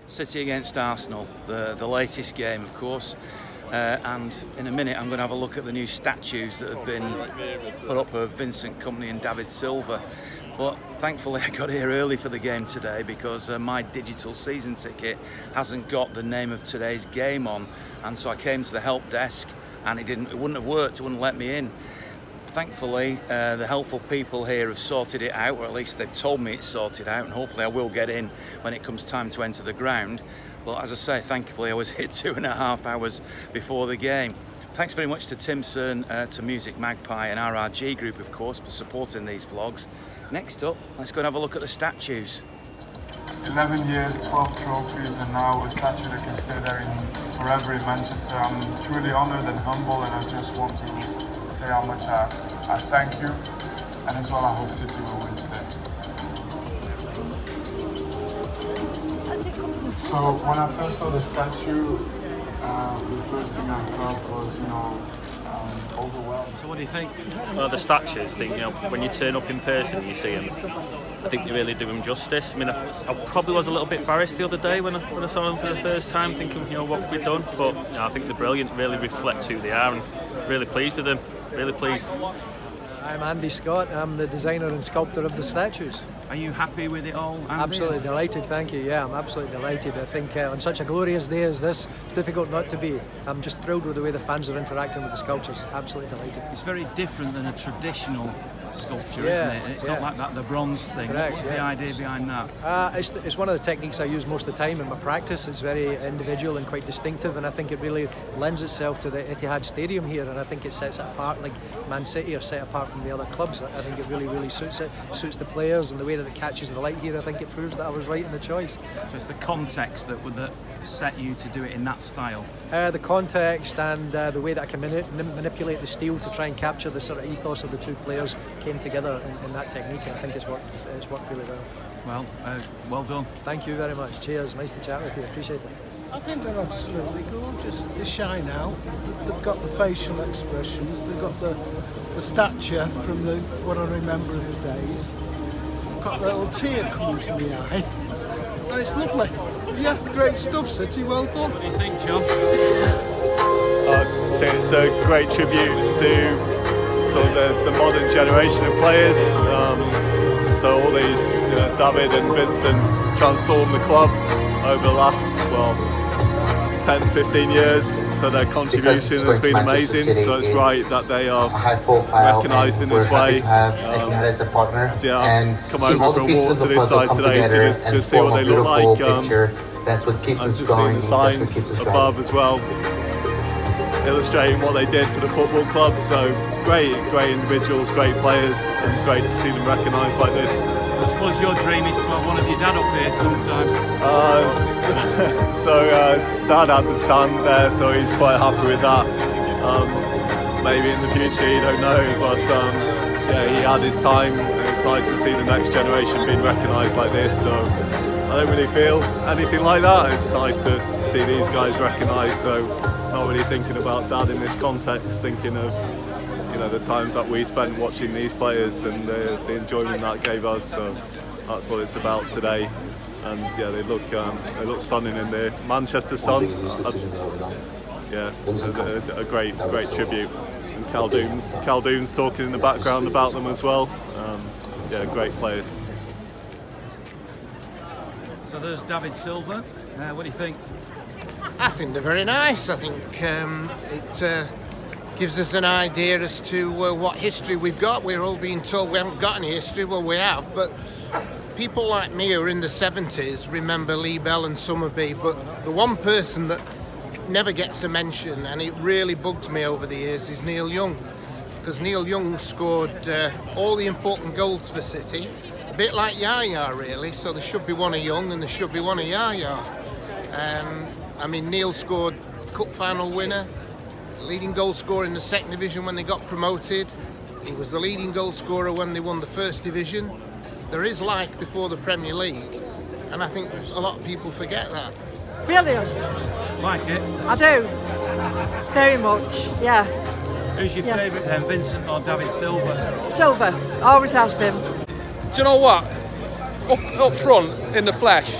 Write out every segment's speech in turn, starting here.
City against Arsenal, the latest game, of course, and in a minute I'm going to have a look at the new statues that have been put up of Vincent Kompany and David Silva. But thankfully I got here early for the game today because my digital season ticket hasn't got the name of today's game on, and so I came to the help desk and it wouldn't have worked, it wouldn't let me in. Thankfully, the helpful people here have sorted it out, or at least they've told me it's sorted out, and hopefully I will get in when it comes time to enter the ground. Well, as I say, thankfully I was here 2.5 hours before the game. Thanks very much to Timpson, to Music Magpie and RRG Group, of course, for supporting these vlogs. Next up, let's go and have a look at the statues. 11 years, 12 trophies, and now a statue that can stay there forever in Manchester. I'm truly honoured and humble, and I just want to say how much I thank you, and as well I hope City will win today. So when I first saw the statue, the first thing I felt was, overwhelmed. So what do you think? Well, the statues, I think, when you turn up in person and you see them, I think they really do them justice. I mean, I probably was a little bit embarrassed the other day when I saw them for the first time, thinking, what have we done? But I think they're brilliant, really reflect who they are, and really pleased with them, really pleased. I'm Andy Scott, I'm the designer and sculptor of the statues. Are you happy with it all, Andy? Absolutely delighted, thank you. Yeah, I'm absolutely delighted. I think on such a glorious day as this, it's difficult not to be. I'm just thrilled with the way the fans are interacting with the sculptures. Absolutely delighted. It's very different than a traditional sculpture, Yeah, isn't it? It's yeah. not like that, the bronze thing. Correct, What's yeah. the idea behind that? It's one of the techniques I use most of the time in my practice. It's very individual and quite distinctive, and I think it really lends itself to the Etihad Stadium here, and I think it sets it apart, like Man City are set apart from the other clubs. I think it really suits the players, and the way that it catches the light here, I think it proves that I was right in the choice. So it's the context that set you to do it in that style? The context and the way that I can manipulate the steel to try and capture the sort of ethos of the two players came together in that technique, and I think it's worked really well. Well, well done. Thank you very much. Cheers. Nice to chat with you. Appreciate it. I think they're absolutely gorgeous. They shine out. They've got the facial expressions. They've got the stature from what I remember of the days. I've got a little tear coming to my eye. And it's lovely. Yeah, great stuff, City. Well done. What do you think, John? I think it's a great tribute to sort of the modern generation of players. So all these, David and Vincent transformed the club over the last, 10-15 years, so their contribution has been amazing, so it's right that they are recognised in this way. So yeah, I've come over for a walk to this side today to see what they look like. I've just seen the signs above as well, illustrating what they did for the football club, so great individuals, great players, and great to see them recognised like this. I suppose your dream is to have one of your dad up here sometime. Dad had the stand there, so he's quite happy with that. Maybe in the future, you don't know, but he had his time, and it's nice to see the next generation being recognised like this. So I don't really feel anything like that. It's nice to see these guys recognised. So not really thinking about Dad in this context, thinking of the times that we spent watching these players and the enjoyment that gave us. So that's what it's about today. And yeah, they look stunning in the Manchester sun. A great tribute. And Khaldoon's talking in the background about them as well. Great players. So there's David Silva. What do you think? I think they're very nice. I think it gives us an idea as to what history we've got. We're all being told we haven't got any history. Well, we have, but people like me who are in the 70s remember Lee Bell and Summerby, but the one person that never gets a mention, and it really bugs me over the years, is Neil Young, because Neil Young scored all the important goals for City, a bit like Yaya really, so there should be one of Young and there should be one of Yaya. Neil scored cup final winner, leading goal scorer in the second division when they got promoted. He was the leading goal scorer when they won the first division. There is life before the Premier League, and I think a lot of people forget that. Brilliant. Like it? I do. Very much, yeah. Who's your favourite then, Vincent or David Silva? Silva, always has been. Do you know what? Up front in the flesh,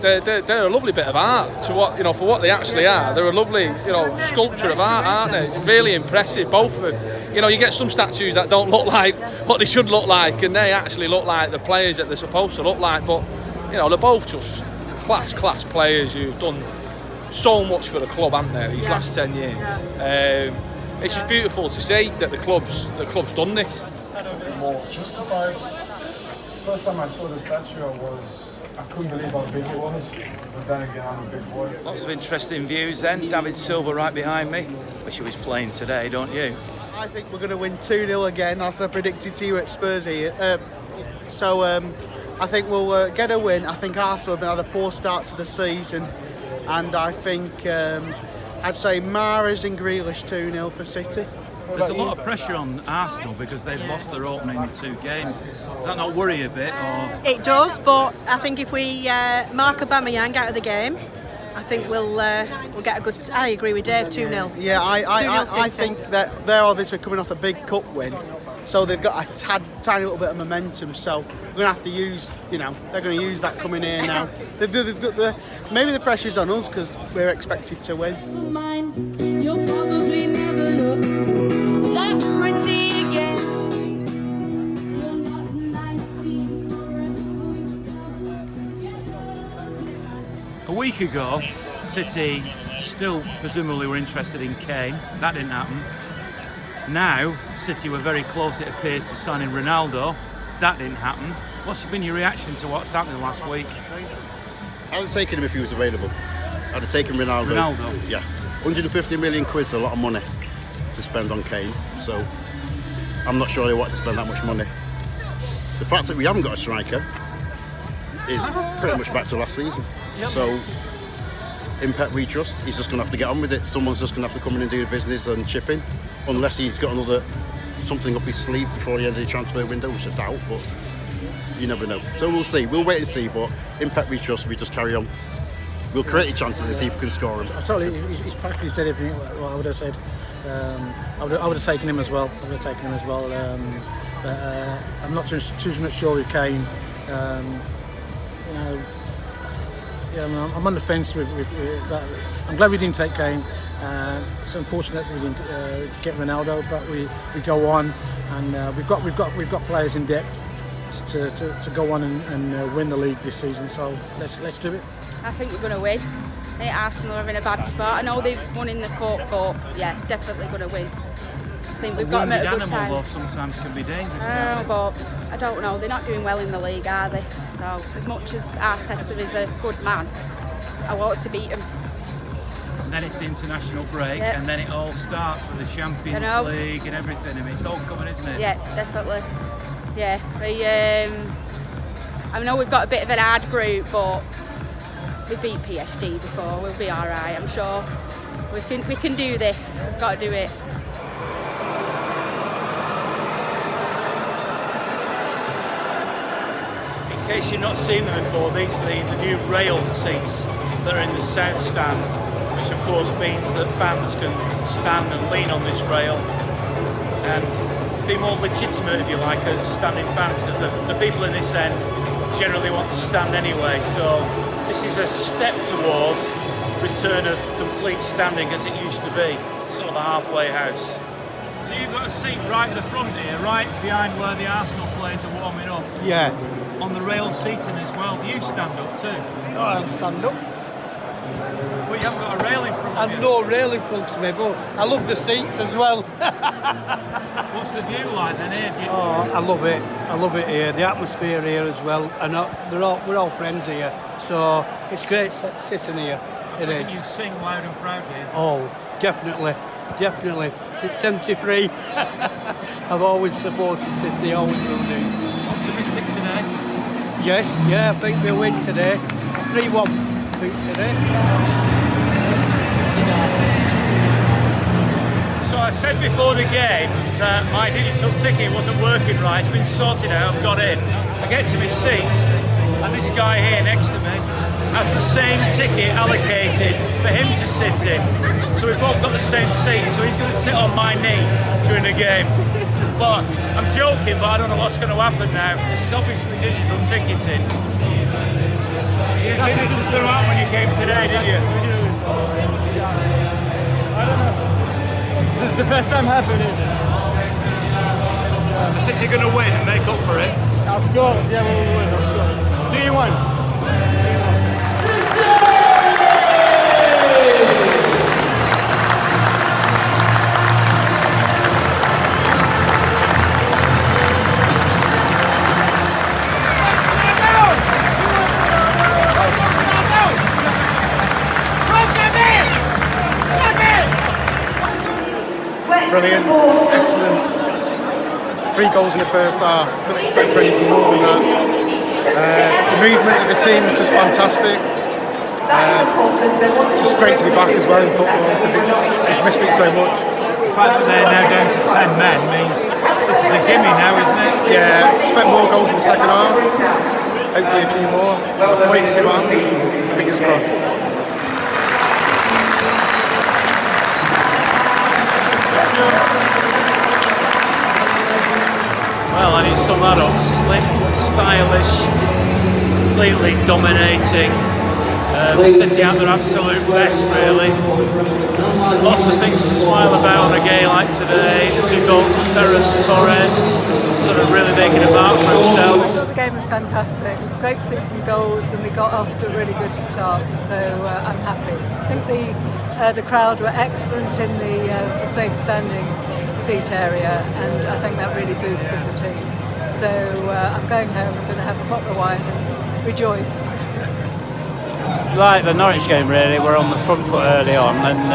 they're a lovely bit of art to what, for what they actually are. They're a lovely, sculpture of art, aren't they? Really impressive, both of them. You get some statues that don't look like what they should look like, and they actually look like the players that they're supposed to look like. But they're both just class players who've done so much for the club, haven't they? These last 10 years. It's just beautiful to see that the club's done this. More justified. First time I saw the statue, I couldn't believe how big it was. But then again, I'm a big boy. Lots of interesting views then. David Silva right behind me. Wish he was playing today, don't you? I think we're going to win 2-0 again, as I predicted to you at Spurs here. I think we'll get a win. I think Arsenal have had a poor start to the season. And I think I'd say Mahrez and Grealish 2-0 for City. There's a lot of pressure on Arsenal because they've lost their opening 2 games. Does that not worry a bit? Or? It does, but I think if we mark Aubameyang out of the game, I think we'll get a good. I agree with Dave. 2-0. Yeah, I think that they're obviously coming off a big cup win, so they've got a tiny little bit of momentum. So we're going to have to use, they're going to use that coming here now. They've got maybe the pressure's on us because we're expected to win. You'll probably never look that pretty again. You're not A week ago, City still presumably were interested in Kane. That didn't happen. Now, City were very close, it appears, to signing Ronaldo. That didn't happen. What's been your reaction to what's happened last week? I'd have taken him if he was available. I'd have taken Ronaldo. Ronaldo? Yeah. 150 million quid's a lot of money to spend on Kane, so I'm not sure they want to spend that much money. The fact that we haven't got a striker is pretty much back to last season. So, in Pep we trust, he's just going to have to get on with it. Someone's just going to have to come in and do the business and chip in, unless he's got something up his sleeve before the end of the transfer window, which I doubt, but you never know. So we'll see, we'll wait and see, but in Pep we trust, we just carry on. We'll create chances and see if we can score him. I totally, his package did everything what I would have said. I would have taken him as well. But I'm not too much sure with Kane. I'm on the fence with that. I'm glad we didn't take Kane. It's unfortunate that we didn't to get Ronaldo, but we go on, and we've got players in depth to go on and win the league this season. So let's do it. I think we're going to win. I think Arsenal are in a bad spot. I know they've won in the cup, but yeah, definitely going to win. I think we've got them at a good time. Though, sometimes can be dangerous. But I don't know. They're not doing well in the league, are they? So as much as Arteta is a good man, I want us to beat him. And then it's the international break, and then it all starts with the Champions League and everything. I mean, it's all coming, isn't it? Yeah, definitely. Yeah, I know we've got a bit of an hard group, but we beat PSG before. We'll be all right, I'm sure. We can do this. We've got to do it. In case you've not seen them before, these are the new rail seats that are in the south stand, which of course means that fans can stand and lean on this rail and be more legitimate, if you like, as standing fans, because the people in this end generally want to stand anyway. So this is a step towards return of complete standing as it used to be, sort of a halfway house. So you've got a seat right at the front here, right behind where the Arsenal players are warming up. Yeah. On the rail seating as well. Do you stand up too? No, I don't stand up. Well, you haven't got a rail in front of you. I've no rail in front of me, but I love the seats as well. What's the view like then here? I love it. I love it here. The atmosphere here as well, and we're all friends here, so it's great sitting here. It is. You sing loud and proudly. Oh, definitely. Since '73, I've always supported City. Always will do. Optimistic today? Yes, I think we'll win today. 3-1. I think today. So I said before the game that my digital ticket wasn't working right. It's been sorted out. I've got in. I get to my seat, and this guy here next to me has the same ticket allocated for him to sit in. So we've both got the same seat, so he's going to sit on my knee during the game. But I'm joking, but I don't know what's going to happen now. This is obviously digital ticketing. You didn't think this was going to happen when you came today, did you? I don't know. This is the first time happening. So City going to win and make up for it? Of course, yeah, we will win, of course. 3-1. Brilliant, excellent. 3 goals in the first half. Couldn't expect for anything more than that. The movement of the team was just fantastic. Just great to be back as well in football because we've missed it so much. The fact that they're now down to 10 men means this is a gimme now, isn't it? Yeah, expect more goals in the second half. Hopefully a few more. We'll have to wait and see what happens. Fingers crossed. Well, and he's sum that up. Slick, stylish, completely dominating. City at their absolute best, really. Lots of things to smile about on a game like today. The 2 goals from Ferran Torres, sort of really making a mark for himself. I thought the game was fantastic. It was great to see some goals, and we got off to a really good start. So I'm happy. I think the crowd were excellent in the safe standing seat area, and I think that really boosted the team. So I'm going home. I'm going to have a bottle of wine and rejoice. Like the Norwich game, really, we're on the front foot early on, and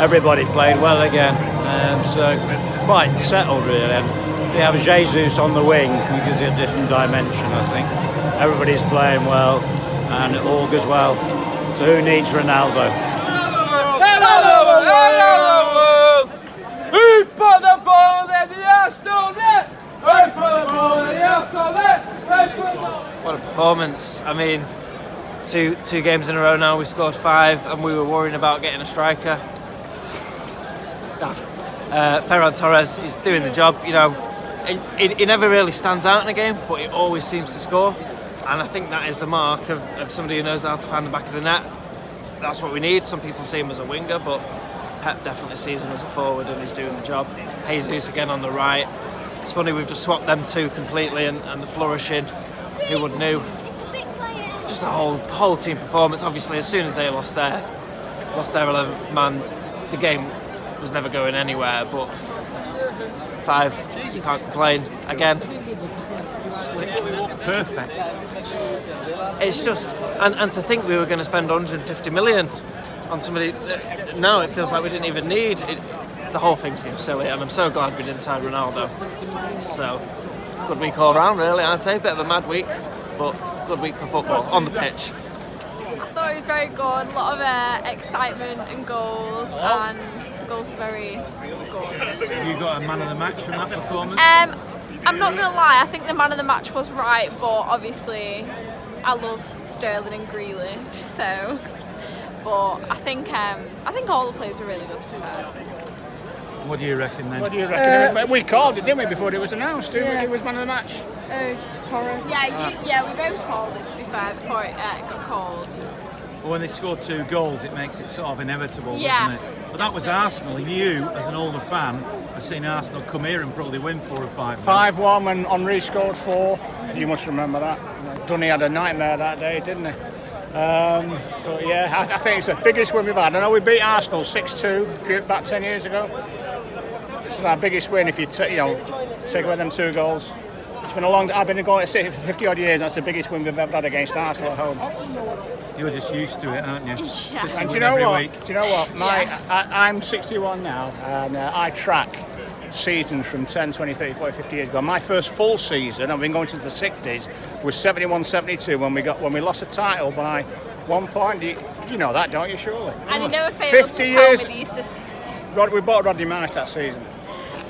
everybody played well again. So quite settled, really. And we have Jesus on the wing, who gives it a different dimension, I think. Everybody's playing well, and it all goes well. So who needs Ronaldo? Who put the ball in the Arsenal net? Who put the ball in the Arsenal net? What a performance. I mean, two games in a row now, we scored 5 and we were worrying about getting a striker. Ferran Torres is doing the job, you know. He never really stands out in a game, but he always seems to score. And I think that is the mark of somebody who knows how to find the back of the net. That's what we need. Some people see him as a winger, but Pep definitely sees him as a forward and he's doing the job. Jesus again on the right. It's funny, we've just swapped them 2 completely and the flourishing. Who would knew? Just the whole team performance. Obviously, as soon as they lost their 11th man, the game was never going anywhere. But 5, you can't complain. Again, perfect. It's just, and to think we were going to spend 150 million on somebody. Now it feels like we didn't even need it. The whole thing seems silly, and I'm so glad we didn't sign Ronaldo. So, good week all round, really. I'd say a bit of a mad week, but good week for football on the pitch. I thought it was very good. A lot of excitement and goals, and the goals were very good. Have you got a man of the match from that performance? I'm not gonna lie. I think the man of the match was right, but obviously, I love Sterling and Grealish. So, but I think all the players were really good. What do you reckon then? What do you reckon? We called it, didn't we, before it was announced? Who was man of the match? Torres. Yeah, we both called it, to be fair, before it got called. Well, when they score 2 goals, it makes it sort of inevitable, Yeah. doesn't it? But that was Arsenal. You, as an older fan, have seen Arsenal come here and probably win 4 or 5. 5-1 when Henry scored 4. You must remember that. Dunny had a nightmare that day, didn't he? But yeah, I think it's the biggest win we've had. I know we beat Arsenal 6-2 about 10 years ago. It's our biggest win if you take away them 2 goals. It's been a long. I've been going to City for 50 odd years. That's the biggest win we've ever had against Arsenal at home. You're just used to it, aren't you? Yeah. And do you know what? I'm 61 now, and I track seasons from 10, 20, 30, 40, 50 years ago. My first full season, I've been going since the 60s, was 71-72 when we lost the title by 1 point. You know that, don't you? Surely. And he never failed 50 to years. tell me the Easter system. We bought Rodney Marsh that season.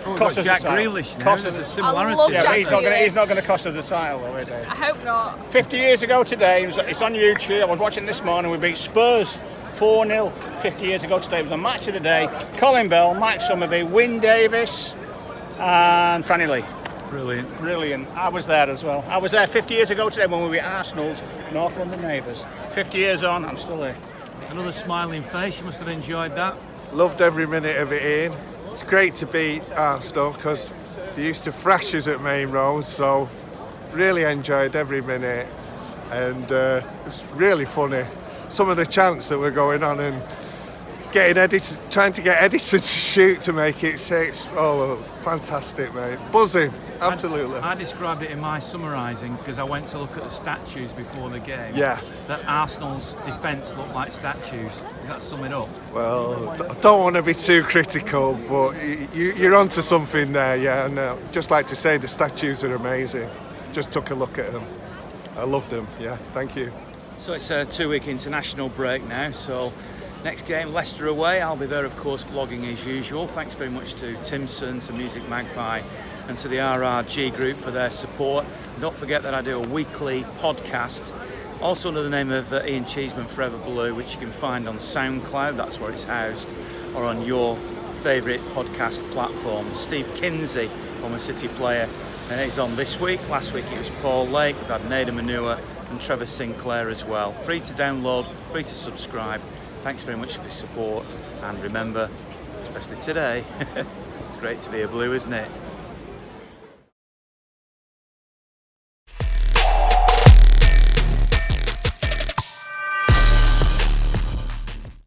Oh, Cost us Jack the title. Grealish now. Cost There's us a the- similarity. I love Yeah, Jack but he's not going to cost us the title, though, is he? I hope not. 50 years ago today, it's on YouTube. I was watching this morning. We beat Spurs 4-0. 50 years ago today, it was a match of the day. Colin Bell, Mike Summerby, Wyn Davis, and Franny Lee. Brilliant. I was there as well. I was there 50 years ago today when we beat Arsenal's North London neighbours. 50 years on, I'm still here. Another smiling face. You must have enjoyed that. Loved every minute of it, Ian. It's great to beat Arsenal because they used to thrash us at Main Road, so really enjoyed every minute, and it was really funny. Some of the chants that were going on and trying to get Edison to shoot to make it 6. Oh, fantastic, mate. Buzzing, absolutely. I described it in my summarising because I went to look at the statues before the game. Yeah. That Arsenal's defence looked like statues. Does that sum it up? Well, I don't want to be too critical, but you're onto something there, yeah. And just like to say, the statues are amazing. Just took a look at them. I loved them, yeah. Thank you. So it's a 2-week international break now, so next game, Leicester away. I'll be there, of course, vlogging as usual. Thanks very much to Timpson, to Music Magpie, and to the RRG Group for their support. And don't forget that I do a weekly podcast, also under the name of Ian Cheeseman Forever Blue, which you can find on SoundCloud, that's where it's housed, or on your favourite podcast platform. Steve Kinsey, former City player, is on this week. Last week it was Paul Lake. We've had Nader Manua and Trevor Sinclair as well. Free to download, free to subscribe. Thanks very much for your support, and remember, especially today, it's great to be a Blue, isn't it?